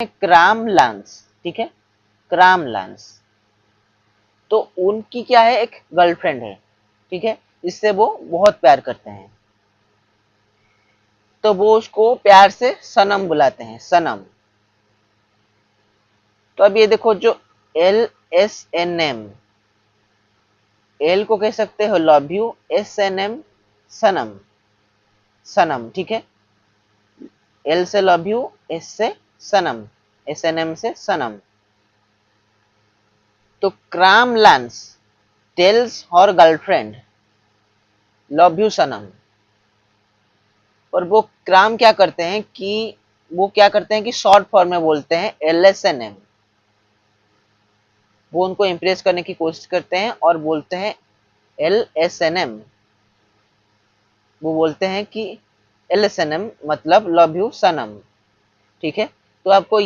Cram lance, ठीक है, cram lance. तो उनकी क्या है, एक गर्लफ्रेंड है, ठीक है, इससे वो बहुत प्यार करते हैं। तो वो उसको प्यार से सनम बुलाते हैं, सनम। तो अब ये देखो, जो LSNM, एल को कह सकते हो लव यू, SNM सनम, सनम, ठीक है। एल से लव यू, एस से सनम, SNM से सनम। तो क्राम लांस tells her girlfriend love you Sanam. और वो क्राम क्या करते हैं कि शॉर्ट फॉर्म में बोलते हैं LSNM। वो उनको इम्प्रेस करने की कोशिश करते हैं और बोलते हैं LSNM। वो बोलते हैं कि LSNM मतलब लव यू सनम, ठीक है। तो आपको